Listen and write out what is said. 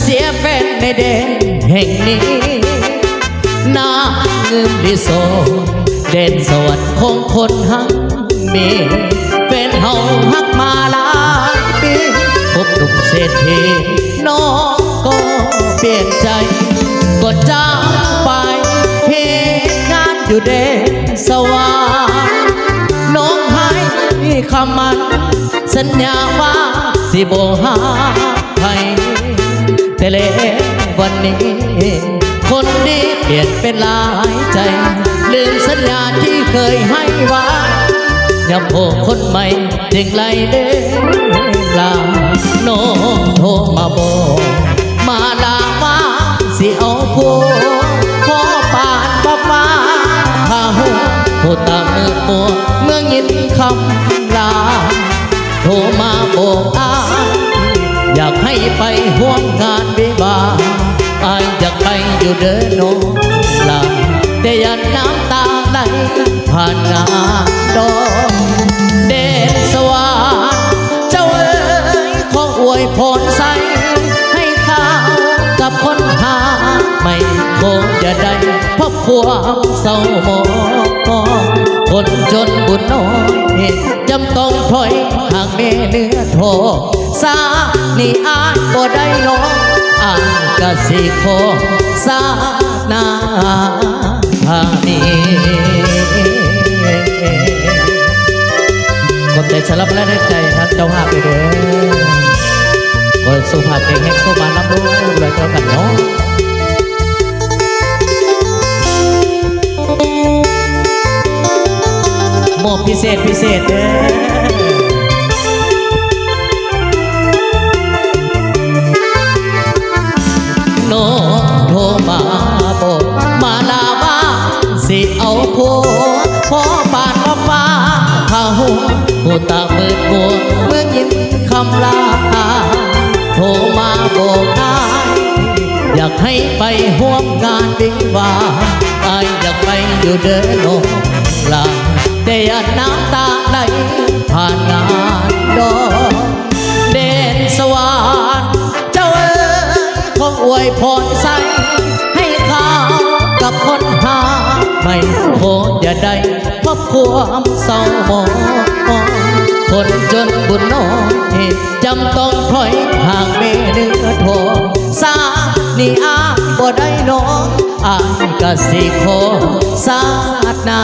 เสียแฟนในแดนแห่งนี้น้ำเงิมดิโซเด่นสวรรค์ของคนหักมีแฟนเฮาหักมาหลายปีพบหนุ่มเศรษฐีน้องก็เปลี่ยนใจก็จากไปเหตุงานอยู่แดนสวรรค์น้องให้คำมันสัญญาว่าสิบ่หาใครแต่แล้ววันนี้คนดีเปลี่ยนเป็นหลายใจลืมสัญญาที่เคยให้ไว้อย่าโผล่คนใหม่จึงไล่เด้ลาโน้โทรมาบอกมาลาว่าสิเอาผัวขอปานป้าป้าพาหัวผู้ตามือมัวเมื่อยินคำลาโทรมาบอกอยากให้ไปห่วงงานวิวาอยากไปอยู่เดินโนลาแต่ยันน้ำตาไหลผ่านงานดอกเด่นสว่างเจ้าเอ๋ยขออวยพรใส่ให้ข้ากับคนหาไม่คงจะได้พบความเศร้าหมองคนจนบุญน้อยจำต้องถอยห่างแม่เนื้อทองสานี่อายบ่ได้น้องอายกะสิขอสานาพานีขอบใจสำหรับและได้ใจทั้งเจ้าภาพไปเด้อคนสุภาพเก่งแห่งโซมาน้ำรู้เลยเจ้ากันเนาะมอบพิเศษเด้อน้องโทรมาบอกมาลาว่าสิเอาผัวพอบานมาฟ้าข้าหัวผู้ตามืดมัวเมื่อยินคำลาโทรมาบอกอยากให้ไปห่วงงานวิวาอยากไปอยู่เดินลงลาแต่อย่าน้ำตาไหลผ่านงานดอกเด่นสว่างเจ้าเอ๋ยขออวยพรใส่ให้ข้ากับคนหาไม่โคตรอย่าได้พบความเศร้าหมองคนจนบุญน้อยจำต้องถอยห่างแม่เนื้อทองสานี่อายบ่ได้น้องอายกะสิขอสาดนา